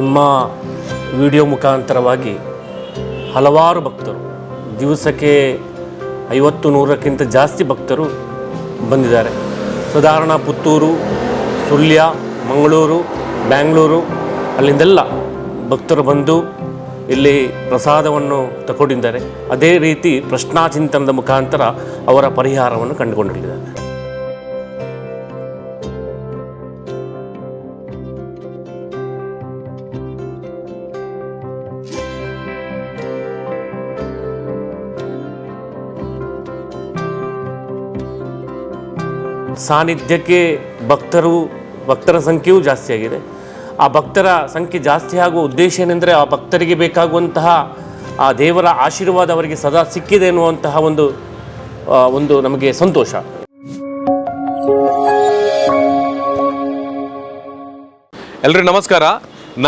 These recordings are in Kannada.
ನಿಮ್ಮ ವಿಡಿಯೋ ಮುಖಾಂತರವಾಗಿ ಹಲವಾರು ಭಕ್ತರು ದಿವಸಕ್ಕೆ 50-100ಕ್ಕಿಂತ ಜಾಸ್ತಿ ಭಕ್ತರು ಬಂದಿದ್ದಾರೆ. ಸಾಧಾರಣ ಪುತ್ತೂರು, ಸುಳ್ಯ, ಮಂಗಳೂರು, ಬ್ಯಾಂಗ್ಳೂರು ಅಲ್ಲಿಂದೆಲ್ಲ ಭಕ್ತರು ಬಂದು ಇಲ್ಲಿ ಪ್ರಸಾದವನ್ನು ತಗೊಂಡಿದ್ದಾರೆ. ಅದೇ ರೀತಿ ಪ್ರಶ್ನಾಚಿಂತನದ ಮುಖಾಂತರ ಅವರ ಪರಿಹಾರವನ್ನು ಕಂಡುಕೊಂಡಿದ್ದಾರೆ. ಸಾನ್ನಿಧ್ಯಕ್ಕೆ ಭಕ್ತರ ಸಂಖ್ಯೆಯೂ ಜಾಸ್ತಿ ಆಗಿದೆ. ಆ ಭಕ್ತರ ಸಂಖ್ಯೆ ಜಾಸ್ತಿ ಆಗುವ ಉದ್ದೇಶ ಏನೆಂದರೆ ಆ ಭಕ್ತರಿಗೆ ಬೇಕಾಗುವಂತಹ ಆ ದೇವರ ಆಶೀರ್ವಾದ ಅವರಿಗೆ ಸದಾ ಸಿಕ್ಕಿದೆ ಎನ್ನುವಂತಹ ಒಂದು ನಮಗೆ ಸಂತೋಷ. ಎಲ್ರಿಗೂ ನಮಸ್ಕಾರ.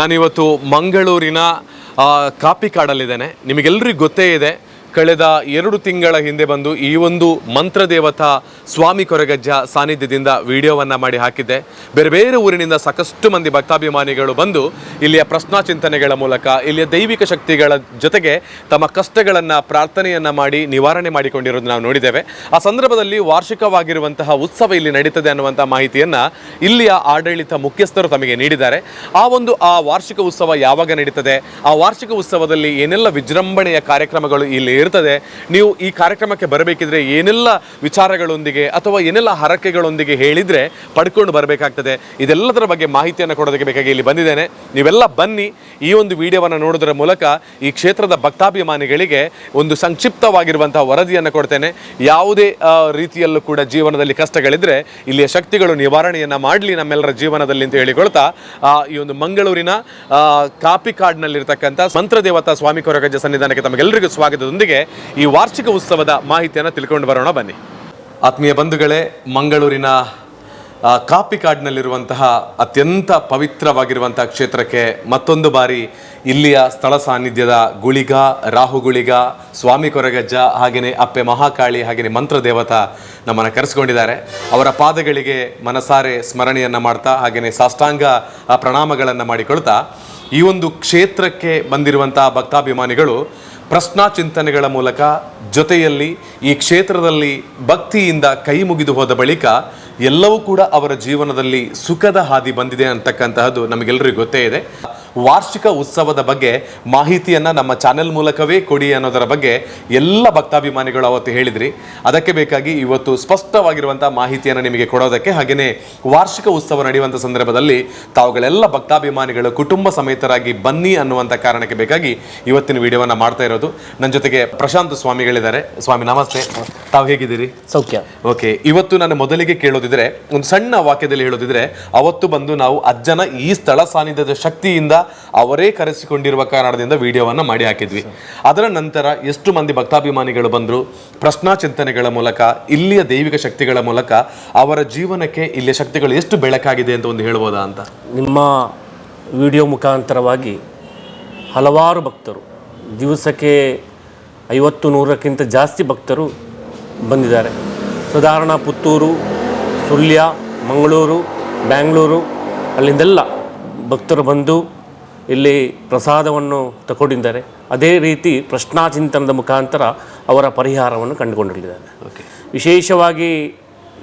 ನಾನಿವತ್ತು ಮಂಗಳೂರಿನ ಕಾಪಿಕಾಡಲ್ಲಿದ್ದೇನೆ. ನಿಮಗೆಲ್ಲರಿಗೂ ಗೊತ್ತೇ ಇದೆ, ಕಳೆದ 2 ತಿಂಗಳ ಹಿಂದೆ ಬಂದು ಈ ಒಂದು ಮಂತ್ರದೇವತಾ ಸ್ವಾಮಿ ಕೊರಗಜ್ಜ ಸಾನ್ನಿಧ್ಯದಿಂದ ವಿಡಿಯೋವನ್ನು ಮಾಡಿ ಹಾಕಿದ್ದೆ. ಬೇರೆ ಬೇರೆ ಊರಿನಿಂದ ಸಾಕಷ್ಟು ಮಂದಿ ಭಕ್ತಾಭಿಮಾನಿಗಳು ಬಂದು ಇಲ್ಲಿಯ ಪ್ರಶ್ನಾಚಿಂತನೆಗಳ ಮೂಲಕ ಇಲ್ಲಿಯ ದೈವಿಕ ಶಕ್ತಿಗಳ ಜೊತೆಗೆ ತಮ್ಮ ಕಷ್ಟಗಳನ್ನು ಪ್ರಾರ್ಥನೆಯನ್ನು ಮಾಡಿ ನಿವಾರಣೆ ಮಾಡಿಕೊಂಡಿರೋದು ನಾವು ನೋಡಿದ್ದೇವೆ. ಆ ಸಂದರ್ಭದಲ್ಲಿ ವಾರ್ಷಿಕವಾಗಿರುವಂತಹ ಉತ್ಸವ ಇಲ್ಲಿ ನಡೀತದೆ ಅನ್ನುವಂಥ ಮಾಹಿತಿಯನ್ನು ಇಲ್ಲಿಯ ಆಡಳಿತ ಮುಖ್ಯಸ್ಥರು ತಮಗೆ ನೀಡಿದ್ದಾರೆ. ಆ ವಾರ್ಷಿಕ ಉತ್ಸವ ಯಾವಾಗ ನಡೀತದೆ, ಆ ವಾರ್ಷಿಕ ಉತ್ಸವದಲ್ಲಿ ಏನೆಲ್ಲ ವಿಜೃಂಭಣೆಯ ಕಾರ್ಯಕ್ರಮಗಳು ಇಲ್ಲಿ ಇರ್ತದೆ, ನೀವು ಈ ಕಾರ್ಯಕ್ರಮಕ್ಕೆ ಬರಬೇಕಿದ್ರೆ ಏನೆಲ್ಲ ವಿಚಾರಗಳೊಂದಿಗೆ ಅಥವಾ ಏನೆಲ್ಲ ಹರಕೆಗಳೊಂದಿಗೆ ಹೇಳಿದರೆ ಪಡ್ಕೊಂಡು ಬರಬೇಕಾಗ್ತದೆ, ಇದೆಲ್ಲದರ ಬಗ್ಗೆ ಮಾಹಿತಿಯನ್ನು ಕೊಡೋದಕ್ಕೆ ಬೇಕಾಗಿ ಇಲ್ಲಿ ಬಂದಿದ್ದೇನೆ. ನೀವೆಲ್ಲ ಬನ್ನಿ. ಈ ಒಂದು ವಿಡಿಯೋವನ್ನು ನೋಡೋದರ ಮೂಲಕ ಈ ಕ್ಷೇತ್ರದ ಭಕ್ತಾಭಿಮಾನಿಗಳಿಗೆ ಒಂದು ಸಂಕ್ಷಿಪ್ತವಾಗಿರುವಂತಹ ವರದಿಯನ್ನು ಕೊಡ್ತೇನೆ. ಯಾವುದೇ ರೀತಿಯಲ್ಲೂ ಕೂಡ ಜೀವನದಲ್ಲಿ ಕಷ್ಟಗಳಿದ್ರೆ ಇಲ್ಲಿಯ ಶಕ್ತಿಗಳು ನಿವಾರಣೆಯನ್ನು ಮಾಡಲಿ ನಮ್ಮೆಲ್ಲರ ಜೀವನದಲ್ಲಿ ಅಂತ ಹೇಳಿಕೊಳ್ತಾ ಈ ಒಂದು ಮಂಗಳೂರಿನ ಕಾಪಿಕಾಡ್ನಲ್ಲಿರ್ತಕ್ಕಂಥ ಮಂತ್ರದೇವತಾ ಸ್ವಾಮಿ ಕೊರಗಜ್ಜ ಸನ್ನಿಧಾನಕ್ಕೆ ತಮಗೆಲ್ಲರಿಗೂ ಸ್ವಾಗತದೊಂದಿಗೆ ಈ ವಾರ್ಷಿಕ ಉತ್ಸವದ ಮಾಹಿತಿಯನ್ನು ತಿಳ್ಕೊಂಡು ಬರೋಣ ಬನ್ನಿ. ಆತ್ಮೀಯ ಬಂಧುಗಳೇ, ಮಂಗಳೂರಿನ ಕಾಪಿಕಾಡ್ನಲ್ಲಿರುವಂತಹ ಅತ್ಯಂತ ಪವಿತ್ರವಾಗಿರುವಂತಹ ಕ್ಷೇತ್ರಕ್ಕೆ ಮತ್ತೊಂದು ಬಾರಿ ಇಲ್ಲಿಯ ಸ್ಥಳ ಸಾನ್ನಿಧ್ಯದ ಗುಳಿಗ, ರಾಹುಗುಳಿಗ, ಸ್ವಾಮಿ ಕೊರಗಜ್ಜ, ಹಾಗೆಯೇ ಅಪ್ಪೆ ಮಹಾಕಾಳಿ, ಹಾಗೆಯೇ ಮಂತ್ರದೇವತಾ ನಮ್ಮನ್ನು ಕರೆಸಿಕೊಂಡಿದ್ದಾರೆ. ಅವರ ಪಾದಗಳಿಗೆ ಮನಸಾರೆ ಸ್ಮರಣೆಯನ್ನು ಮಾಡ್ತಾ ಹಾಗೆಯೇ ಸಾಷ್ಟಾಂಗ ಪ್ರಣಾಮಗಳನ್ನು ಮಾಡಿಕೊಳ್ತಾ ಈ ಒಂದು ಕ್ಷೇತ್ರಕ್ಕೆ ಬಂದಿರುವಂತಹ ಭಕ್ತಾಭಿಮಾನಿಗಳು ಪ್ರಶ್ನಾಚಿಂತನೆಗಳ ಮೂಲಕ ಜೊತೆಯಲ್ಲಿ ಈ ಕ್ಷೇತ್ರದಲ್ಲಿ ಭಕ್ತಿಯಿಂದ ಕೈ ಮುಗಿದು ಹೋದ ಬಳಿಕ ಎಲ್ಲವೂ ಕೂಡ ಅವರ ಜೀವನದಲ್ಲಿ ಸುಖದ ಹಾದಿ ಬಂದಿದೆ ಅಂತಕ್ಕಂತಹದ್ದು ನಮಗೆಲ್ಲರಿಗೂ ಗೊತ್ತೇ ಇದೆ. ವಾರ್ಷಿಕ ಉತ್ಸವದ ಬಗ್ಗೆ ಮಾಹಿತಿಯನ್ನು ನಮ್ಮ ಚಾನೆಲ್ ಮೂಲಕವೇ ಕೊಡಿ ಅನ್ನೋದರ ಬಗ್ಗೆ ಎಲ್ಲ ಭಕ್ತಾಭಿಮಾನಿಗಳು ಅವತ್ತು ಹೇಳಿದ್ರಿ. ಅದಕ್ಕೆ ಬೇಕಾಗಿ ಇವತ್ತು ಸ್ಪಷ್ಟವಾಗಿರುವಂಥ ಮಾಹಿತಿಯನ್ನು ನಿಮಗೆ ಕೊಡೋದಕ್ಕೆ, ಹಾಗೆಯೇ ವಾರ್ಷಿಕ ಉತ್ಸವ ನಡೆಯುವಂಥ ಸಂದರ್ಭದಲ್ಲಿ ತಾವುಗಳೆಲ್ಲ ಭಕ್ತಾಭಿಮಾನಿಗಳು ಕುಟುಂಬ ಸಮೇತರಾಗಿ ಬನ್ನಿ ಅನ್ನುವಂಥ ಕಾರಣಕ್ಕೆ ಬೇಕಾಗಿ ಇವತ್ತಿನ ವಿಡಿಯೋವನ್ನು ಮಾಡ್ತಾ ಇರೋದು. ನನ್ನ ಜೊತೆಗೆ ಪ್ರಶಾಂತ್ ಸ್ವಾಮಿಗಳಿದ್ದಾರೆ. ಸ್ವಾಮಿ ನಮಸ್ತೆ, ತಾವು ಹೇಗಿದ್ದೀರಿ? ಸೌಖ್ಯ. ಓಕೆ, ಇವತ್ತು ನಾನು ಮೊದಲಿಗೆ ಕೇಳೋದಿದ್ರೆ, ಒಂದು ಸಣ್ಣ ವಾಕ್ಯದಲ್ಲಿ ಹೇಳೋದಿದ್ರೆ, ಅವತ್ತು ಬಂದು ನಾವು ಅಜ್ಜನ ಈ ಸ್ಥಳ ಸಾನ್ನಿಧ್ಯದ ಶಕ್ತಿಯಿಂದ ಅವರೇ ಕರೆಸಿಕೊಂಡಿರುವ ಕಾರಣದಿಂದ ವಿಡಿಯೋವನ್ನ ಮಾಡಿ ಹಾಕಿದ್ವಿ. ಅದರ ನಂತರ ಎಷ್ಟು ಮಂದಿ ಭಕ್ತಾಭಿಮಾನಿಗಳು ಬಂದ್ರು, ಪ್ರಶ್ನಾಚಿಂತನೆಗಳ ಮೂಲಕ ಇಲ್ಲಿಯ ದೈವಿಕ ಶಕ್ತಿಗಳ ಮೂಲಕ ಅವರ ಜೀವನಕ್ಕೆ ಇಲ್ಲಿಯ ಶಕ್ತಿಗಳು ಎಷ್ಟು ಬೆಳಕಾಗಿದೆ ಅಂತ ಒಂದು ಹೇಳ್ಬೋದಾ ಅಂತ. ನಿಮ್ಮ ವಿಡಿಯೋ ಮುಖಾಂತರವಾಗಿ ಹಲವಾರು ಭಕ್ತರು ದಿವಸಕ್ಕೆ 50-100ಕ್ಕಿಂತ ಜಾಸ್ತಿ ಭಕ್ತರು ಬಂದಿದ್ದಾರೆ. ಸಾಧಾರಣ ಪುತ್ತೂರು, ಸುಳ್ಯ, ಮಂಗಳೂರು, ಬ್ಯಾಂಗ್ಳೂರು ಅಲ್ಲಿಂದೆಲ್ಲ ಭಕ್ತರು ಬಂದು ಇಲ್ಲಿ ಪ್ರಸಾದವನ್ನು ತಗೊಂಡಿದ್ದಾರೆ. ಅದೇ ರೀತಿ ಪ್ರಶ್ನಾಚಿಂತನದ ಮುಖಾಂತರ ಅವರ ಪರಿಹಾರವನ್ನು ಕಂಡುಕೊಂಡಿದ್ದಾರೆ. ವಿಶೇಷವಾಗಿ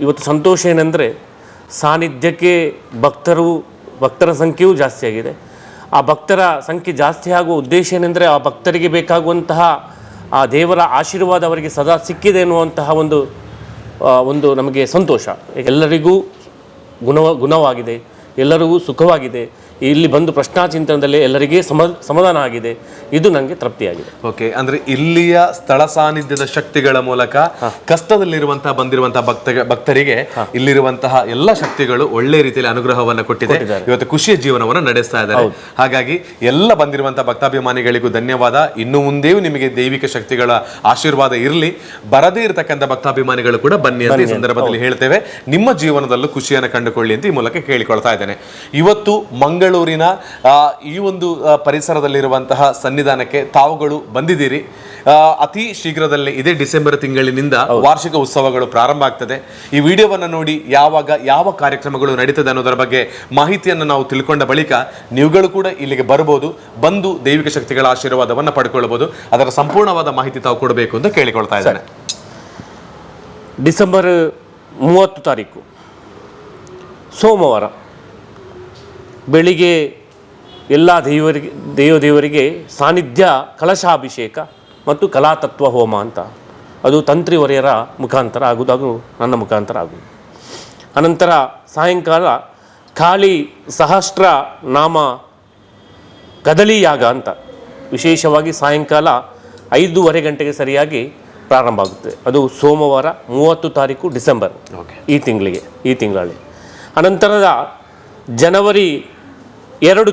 ಇವತ್ತು ಸಂತೋಷ ಏನೆಂದರೆ ಸಾನ್ನಿಧ್ಯಕ್ಕೆ ಭಕ್ತರ ಸಂಖ್ಯೆಯೂ ಜಾಸ್ತಿ ಆಗಿದೆ. ಆ ಭಕ್ತರ ಸಂಖ್ಯೆ ಜಾಸ್ತಿ ಆಗುವ ಉದ್ದೇಶ ಏನೆಂದರೆ ಆ ಭಕ್ತರಿಗೆ ಬೇಕಾಗುವಂತಹ ಆ ದೇವರ ಆಶೀರ್ವಾದ ಅವರಿಗೆ ಸದಾ ಸಿಕ್ಕಿದೆ ಎನ್ನುವಂತಹ ಒಂದು ನಮಗೆ ಸಂತೋಷ. ಎಲ್ಲರಿಗೂ ಗುಣವಾಗಿದೆ, ಎಲ್ಲರಿಗೂ ಸುಖವಾಗಿದೆ. ಇಲ್ಲಿ ಬಂದು ಪ್ರಶ್ನಾಚಿಂತನದಲ್ಲಿ ಎಲ್ಲರಿಗೆ ಸಮಾಧಾನ ಆಗಿದೆ. ಇದು ನನಗೆ ತೃಪ್ತಿಯಾಗಿದೆ. ಓಕೆ, ಅಂದ್ರೆ ಇಲ್ಲಿಯ ಸ್ಥಳ ಸಾನ್ನಿಧ್ಯದ ಶಕ್ತಿಗಳ ಮೂಲಕ ಕಷ್ಟದಲ್ಲಿರುವಂತಹ ಬಂದಿರುವಂತಹ ಭಕ್ತರಿಗೆ ಇಲ್ಲಿರುವಂತಹ ಎಲ್ಲ ಶಕ್ತಿಗಳು ಒಳ್ಳೆ ರೀತಿಯಲ್ಲಿ ಅನುಗ್ರಹವನ್ನು ಕೊಟ್ಟಿದೆ. ಇವತ್ತು ಖುಷಿಯ ಜೀವನವನ್ನು ನಡೆಸ್ತಾ ಇದ್ದಾರೆ. ಹಾಗಾಗಿ ಎಲ್ಲ ಬಂದಿರುವಂತಹ ಭಕ್ತಾಭಿಮಾನಿಗಳಿಗೂ ಧನ್ಯವಾದ. ಇನ್ನು ಮುಂದೆಯೂ ನಿಮಗೆ ದೈವಿಕ ಶಕ್ತಿಗಳ ಆಶೀರ್ವಾದ ಇರಲಿ. ಬರದೇ ಇರತಕ್ಕಂಥ ಭಕ್ತಾಭಿಮಾನಿಗಳು ಕೂಡ ಬನ್ನಿ ಅಂತ ಈ ಸಂದರ್ಭದಲ್ಲಿ ಹೇಳ್ತೇವೆ. ನಿಮ್ಮ ಜೀವನದಲ್ಲೂ ಖುಷಿಯನ್ನು ಕಂಡುಕೊಳ್ಳಿ ಅಂತ ಈ ಮೂಲಕ ಕೇಳಿಕೊಳ್ತಾ ಇದ್ದೇನೆ. ಇವತ್ತು ಮಂಗಳೂರಿನ ಈ ಒಂದು ಪರಿಸರದಲ್ಲಿರುವಂತಹ ಸನ್ನಿಧಾನಕ್ಕೆ ತಾವುಗಳು ಬಂದಿದ್ದೀರಿ. ಅತಿ ಶೀಘ್ರದಲ್ಲೇ ಇದೇ ಡಿಸೆಂಬರ್ ತಿಂಗಳಿನಿಂದ ವಾರ್ಷಿಕ ಉತ್ಸವಗಳು ಪ್ರಾರಂಭ ಆಗ್ತದೆ. ಈ ವಿಡಿಯೋವನ್ನು ನೋಡಿ ಯಾವಾಗ ಯಾವ ಕಾರ್ಯಕ್ರಮಗಳು ನಡೀತದೆ ಅನ್ನೋದರ ಬಗ್ಗೆ ಮಾಹಿತಿಯನ್ನು ನಾವು ತಿಳ್ಕೊಂಡ ಬಳಿಕ ನೀವುಗಳು ಕೂಡ ಇಲ್ಲಿಗೆ ಬರ್ಬೋದು, ಬಂದು ದೈವಿಕ ಶಕ್ತಿಗಳ ಆಶೀರ್ವಾದವನ್ನು ಪಡ್ಕೊಳ್ಬಹುದು. ಅದರ ಸಂಪೂರ್ಣವಾದ ಮಾಹಿತಿ ತಾವು ಕೊಡಬೇಕು ಅಂತ ಕೇಳಿಕೊಳ್ತಾ ಇದ್ದೇನೆ. ಡಿಸೆಂಬರ್ 30 ತಾರೀಕು ಸೋಮವಾರ ಬೆಳಿಗ್ಗೆ ಎಲ್ಲ ದೇವರಿಗೆ ಸಾನ್ನಿಧ್ಯ ಕಲಶಾಭಿಷೇಕ ಮತ್ತು ಕಲಾತತ್ವ ಹೋಮ ಅಂತ, ಅದು ತಂತ್ರಿ ವರೆಯರ ಮುಖಾಂತರ ಆಗುವುದು, ಹಾಗೂ ನನ್ನ ಮುಖಾಂತರ ಆಗುವುದು. ಅನಂತರ ಸಾಯಂಕಾಲ ಕಾಳಿ ಸಹಸ್ರ ನಾಮ ಕದಳಿ ಯಾಗ ಅಂತ ವಿಶೇಷವಾಗಿ ಸಾಯಂಕಾಲ 5:30 ಗಂಟೆಗೆ ಸರಿಯಾಗಿ ಪ್ರಾರಂಭ ಆಗುತ್ತೆ. ಅದು ಸೋಮವಾರ 30 ತಾರೀಕು ಡಿಸೆಂಬರ್, ಈ ತಿಂಗಳಲ್ಲಿ. ಅನಂತರದ ಜನವರಿ 2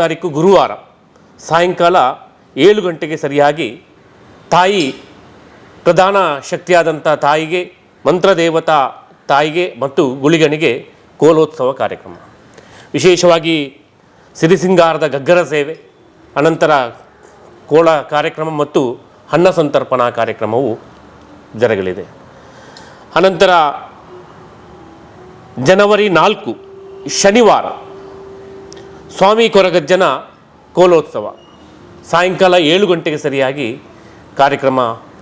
ತಾರೀಕು ಗುರುವಾರ ಸಾಯಂಕಾಲ 7 ಗಂಟೆಗೆ ಸರಿಯಾಗಿ ತಾಯಿ, ಪ್ರಧಾನ ಶಕ್ತಿಯಾದಂಥ ತಾಯಿಗೆ, ಮಂತ್ರದೇವತಾ ತಾಯಿಗೆ ಮತ್ತು ಗುಳಿಗನಿಗೆ ಕೋಲೋತ್ಸವ ಕಾರ್ಯಕ್ರಮ. ವಿಶೇಷವಾಗಿ ಸಿರಿಸಿಂಗಾರದ ಗಗ್ಗರ ಸೇವೆ, ಅನಂತರ ಕೋಲ ಕಾರ್ಯಕ್ರಮ ಮತ್ತು ಅನ್ನ ಸಂತರ್ಪಣಾ ಕಾರ್ಯಕ್ರಮವು ಜರಗಲಿದೆ. ಅನಂತರ ಜನವರಿ 4 ಶನಿವಾರ ಸ್ವಾಮಿ ಕೊರಗಜ್ಜನ ಕೋಲೋತ್ಸವ ಸಾಯಂಕಾಲ 7 ಗಂಟೆಗೆ ಸರಿಯಾಗಿ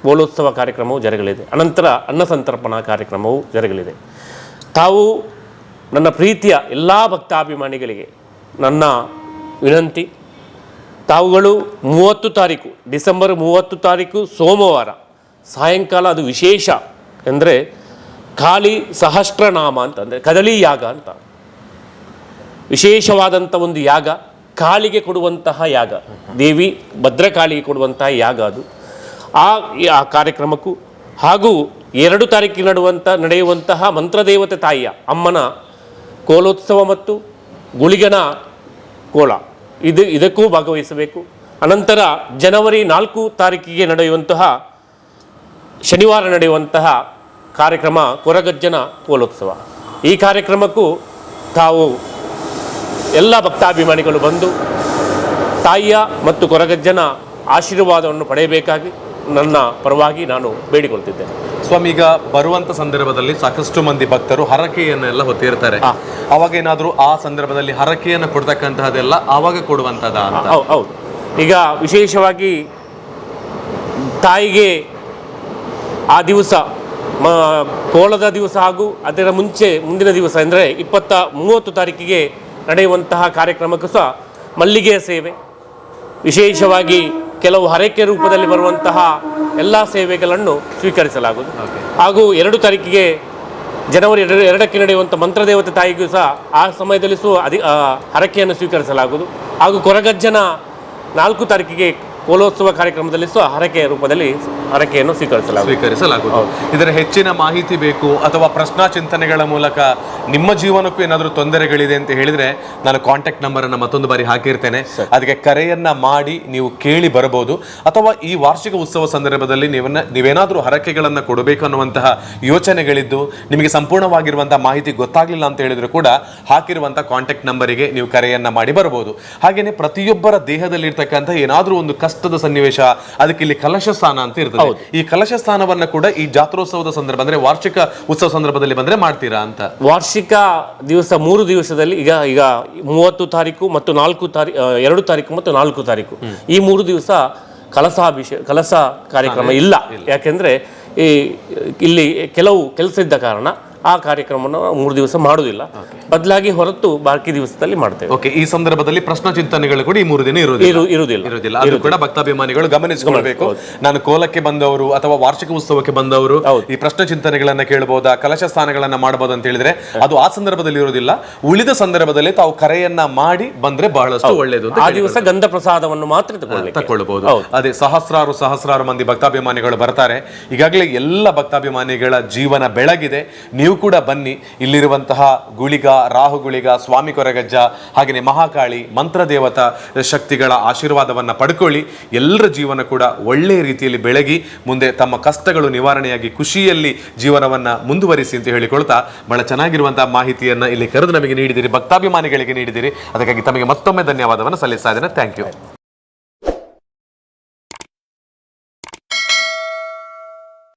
ಕೋಲೋತ್ಸವ ಕಾರ್ಯಕ್ರಮವು ಜರಗಲಿದೆ. ಅನಂತರ ಅನ್ನ ಸಂತರ್ಪಣಾ ಕಾರ್ಯಕ್ರಮವು ಜರಗಲಿದೆ. ತಾವು ನನ್ನ ಪ್ರೀತಿಯ ಎಲ್ಲ ಭಕ್ತಾಭಿಮಾನಿಗಳಿಗೆ ನನ್ನ ವಿನಂತಿ, ತಾವುಗಳು 30 ತಾರೀಕು ಡಿಸೆಂಬರ್ 30 ತಾರೀಕು ಸೋಮವಾರ ಸಾಯಂಕಾಲ, ಅದು ವಿಶೇಷ ಅಂದರೆ ಕಾಳಿ ಸಹಸ್ರನಾಮ ಅಂತಂದರೆ ಕದಳಿ ಯಾಗ ಅಂತ, ವಿಶೇಷವಾದಂಥ ಒಂದು ಯಾಗ, ಕಾಳಿಗೆ ಕೊಡುವಂತಹ ಯಾಗ, ದೇವಿ ಭದ್ರಕಾಳಿಗೆ ಕೊಡುವಂತಹ ಯಾಗ ಅದು. ಆ ಕಾರ್ಯಕ್ರಮಕ್ಕೂ ಹಾಗೂ 2 ತಾರೀಕಿಗೆ ನಡೆಯುವಂತಹ ಮಂತ್ರದೇವತೆ ತಾಯಿಯ ಅಮ್ಮನ ಕೋಲೋತ್ಸವ ಮತ್ತು ಗುಳಿಗನ ಕೋಲ ಇದಕ್ಕೂ ಭಾಗವಹಿಸಬೇಕು. ಅನಂತರ ಜನವರಿ 4 ತಾರೀಕಿಗೆ ಶನಿವಾರ ನಡೆಯುವಂತಹ ಕಾರ್ಯಕ್ರಮ ಕೊರಗಜ್ಜನ ಕೋಲೋತ್ಸವ. ಈ ಕಾರ್ಯಕ್ರಮಕ್ಕೂ ತಾವು ಎಲ್ಲ ಭಕ್ತಾಭಿಮಾನಿಗಳು ಬಂದು ತಾಯಿಯ ಮತ್ತು ಕೊರಗಜ್ಜನ ಆಶೀರ್ವಾದವನ್ನು ಪಡೆಯಬೇಕಾಗಿ ನನ್ನ ಪರವಾಗಿ ನಾನು ಬೇಡಿಕೊಳ್ತಿದ್ದೇನೆ. ಸ್ವಾಮಿ, ಈಗ ಬರುವಂತ ಸಂದರ್ಭದಲ್ಲಿ ಸಾಕಷ್ಟು ಮಂದಿ ಭಕ್ತರು ಹರಕೆಯನ್ನೆಲ್ಲ ಹೊತ್ತಿರ್ತಾರೆ. ಅವಾಗ ಏನಾದರೂ ಆ ಸಂದರ್ಭದಲ್ಲಿ ಹರಕೆಯನ್ನು ಕೊಡ್ತಕ್ಕಂತಹದೆಲ್ಲ ಆವಾಗ ಕೊಡುವಂತದ? ಹೌದು. ಈಗ ವಿಶೇಷವಾಗಿ ತಾಯಿಗೆ ಆ ದಿವಸ ಕೋಲದ ದಿವಸ ಹಾಗೂ ಅದರ ಮುಂದಿನ ದಿವಸ ಅಂದರೆ 30 ತಾರೀಕಿಗೆ ನಡೆಯುವಂತಹ ಕಾರ್ಯಕ್ರಮಕ್ಕೂ ಸಹ ಮಲ್ಲಿಗೆಯ ಸೇವೆ, ವಿಶೇಷವಾಗಿ ಕೆಲವು ಹರಕೆ ರೂಪದಲ್ಲಿ ಬರುವಂತಹ ಎಲ್ಲ ಸೇವೆಗಳನ್ನು ಸ್ವೀಕರಿಸಲಾಗುವುದು. ಹಾಗೂ 2 ತಾರೀಕಿಗೆ ಜನವರಿ 2ಕ್ಕೆ ನಡೆಯುವಂಥ ಮಂತ್ರದೇವತೆ ತಾಯಿಗೂ ಸಹ ಆ ಸಮಯದಲ್ಲಿ ಹರಕೆಯನ್ನು ಸ್ವೀಕರಿಸಲಾಗುವುದು. ಹಾಗೂ ಕೊರಗಜ್ಜನ 4 ತಾರೀಕಿಗೆ ಕೋಲೋತ್ಸವ ಕಾರ್ಯಕ್ರಮದಲ್ಲಿ ಸಹ ಹರಕೆಯ ರೂಪದಲ್ಲಿ ಹರಕೆಯನ್ನು ಸ್ವೀಕರಿಸಲಾಗುವುದು. ಇದರ ಹೆಚ್ಚಿನ ಮಾಹಿತಿ ಬೇಕು ಅಥವಾ ಪ್ರಶ್ನಾ ಚಿಂತನೆಗಳ ಮೂಲಕ ನಿಮ್ಮ ಜೀವನಕ್ಕೂ ಏನಾದರೂ ತೊಂದರೆಗಳಿದೆ ಅಂತ ಹೇಳಿದ್ರೆ ನಾನು ಕಾಂಟ್ಯಾಕ್ಟ್ ನಂಬರ್ ಅನ್ನು ಮತ್ತೊಂದು ಬಾರಿ ಹಾಕಿರ್ತೇನೆ. ಅದಕ್ಕೆ ಕರೆಯನ್ನ ಮಾಡಿ ನೀವು ಕೇಳಿ ಬರಬಹುದು. ಅಥವಾ ಈ ವಾರ್ಷಿಕ ಉತ್ಸವ ಸಂದರ್ಭದಲ್ಲಿ ನೀವೇನಾದರೂ ಹರಕೆಗಳನ್ನು ಕೊಡಬೇಕು ಅನ್ನುವಂತಹ ಯೋಚನೆಗಳಿದ್ದು ನಿಮಗೆ ಸಂಪೂರ್ಣವಾಗಿರುವಂತಹ ಮಾಹಿತಿ ಗೊತ್ತಾಗ್ಲಿಲ್ಲ ಅಂತ ಹೇಳಿದ್ರು ಕೂಡ ಹಾಕಿರುವಂತಹ ಕಾಂಟ್ಯಾಕ್ಟ್ ನಂಬರಿಗೆ ನೀವು ಕರೆಯನ್ನ ಮಾಡಿ ಬರಬಹುದು. ಹಾಗೇನೆ ಪ್ರತಿಯೊಬ್ಬರ ದೇಹದಲ್ಲಿ ಇರ್ತಕ್ಕಂಥ ಏನಾದರೂ ಒಂದು ಕಷ್ಟದ ಸನ್ನಿವೇಶ, ಅದಕ್ಕೆ ಇಲ್ಲಿ ಕಲಶ ಸ್ಥಾನ ಅಂತ ಇರ್ತದೆ. ಈ ಕಲಶ ಸ್ಥಾನವನ್ನ ಕೂಡ ಈ ಜಾತ್ರೋತ್ಸವದ ಸಂದರ್ಭ ಅಂದ್ರೆ ವಾರ್ಷಿಕ ಉತ್ಸವ ಸಂದರ್ಭದಲ್ಲಿ ಬಂದ್ರೆ ಮಾಡ್ತೀರಾ ಅಂತ? ವಾರ್ಷಿಕ ದಿವಸ 3 ದಿವಸದಲ್ಲಿ ಈಗ 30 ತಾರೀಕು ಮತ್ತು 2 ತಾರೀಕು ಮತ್ತು 4 ತಾರೀಕು ಈ 3 ದಿವಸ ಕಲಶ ಕಾರ್ಯಕ್ರಮ ಇಲ್ಲ. ಯಾಕೆಂದ್ರೆ ಇಲ್ಲಿ ಕೆಲವು ಕೆಲಸ ಇದ್ದ ಕಾರಣ ಆ ಕಾರ್ಯಕ್ರಮವನ್ನು 3 ದಿವಸ ಮಾಡುವುದಿಲ್ಲ, ಬದಲಾಗಿ ಹೊರತು ಬಾಕಿ ದಿವಸದಲ್ಲಿ ಮಾಡ್ತೇವೆ. ಓಕೆ, ಈ ಸಂದರ್ಭದಲ್ಲಿ ಪ್ರಶ್ನಾ ಚಿಂತನೆಗಳು ಕೂಡ ಈ 3 ದಿನ ಇರುವುದಿಲ್ಲ. ಅದು ಕೂಡ ಭಕ್ತಾಭಿಮಾನಿಗಳು ಗಮನಿಸಿಕೊಳ್ಳಬೇಕು. ನಾನು ಕೋಲಕ್ಕೆ ಬಂದವರು ಅಥವಾ ವಾರ್ಷಿಕ ಉತ್ಸವಕ್ಕೆ ಬಂದವರು ಈ ಪ್ರಶ್ನೆ ಚಿಂತನೆಗಳನ್ನ ಕೇಳಬಹುದಾ, ಕಲಶ ಸ್ಥಾನಗಳನ್ನ ಮಾಡಬಹುದು ಅಂತ ಹೇಳಿದ್ರೆ ಅದು ಆ ಸಂದರ್ಭದಲ್ಲಿ ಇರುವುದಿಲ್ಲ. ಉಳಿದ ಸಂದರ್ಭದಲ್ಲಿ ತಾವು ಕರೆಯನ್ನ ಮಾಡಿ ಬಂದ್ರೆ ಬಹಳಷ್ಟು ಒಳ್ಳೆಯದು. ಆ ದಿವಸ ಗಂಧ ಪ್ರಸಾದವನ್ನು ಮಾತ್ರ ತಗೊಳ್ಬಹುದು. ಅದೇ ಸಹಸ್ರಾರು ಮಂದಿ ಭಕ್ತಾಭಿಮಾನಿಗಳು ಬರ್ತಾರೆ. ಈಗಾಗಲೇ ಎಲ್ಲ ಭಕ್ತಾಭಿಮಾನಿಗಳ ಜೀವನ ಬೆಳಗಿದೆ. ನೀವು ಕೂಡ ಬನ್ನಿ. ಇಲ್ಲಿರುವಂತಹ ಗುಳಿಗ, ರಾಹುಗುಳಿಗ, ಸ್ವಾಮಿ ಕೊರಗಜ್ಜ, ಹಾಗೆಯೇ ಮಹಾಕಾಳಿ ಮಂತ್ರದೇವತಾ ಶಕ್ತಿಗಳ ಆಶೀರ್ವಾದವನ್ನು ಪಡ್ಕೊಳ್ಳಿ. ಎಲ್ಲರ ಜೀವನ ಕೂಡ ಒಳ್ಳೆಯ ರೀತಿಯಲ್ಲಿ ಬೆಳಗಿ ಮುಂದೆ ತಮ್ಮ ಕಷ್ಟಗಳು ನಿವಾರಣೆಯಾಗಿ ಖುಷಿಯಲ್ಲಿ ಜೀವನವನ್ನು ಮುಂದುವರಿಸಿ ಅಂತ ಹೇಳಿಕೊಳ್ತಾ ಬಹಳ ಚೆನ್ನಾಗಿರುವಂತಹ ಮಾಹಿತಿಯನ್ನು ಇಲ್ಲಿ ಕರೆದು ನಮಗೆ ನೀಡಿದಿರಿ, ಭಕ್ತಾಭಿಮಾನಿಗಳಿಗೆ ನೀಡಿದಿರಿ. ಅದಕ್ಕಾಗಿ ತಮಗೆ ಮತ್ತೊಮ್ಮೆ ಧನ್ಯವಾದವನ್ನು ಸಲ್ಲಿಸ್ತಾ ಇದ್ದೇನೆ. Thank you.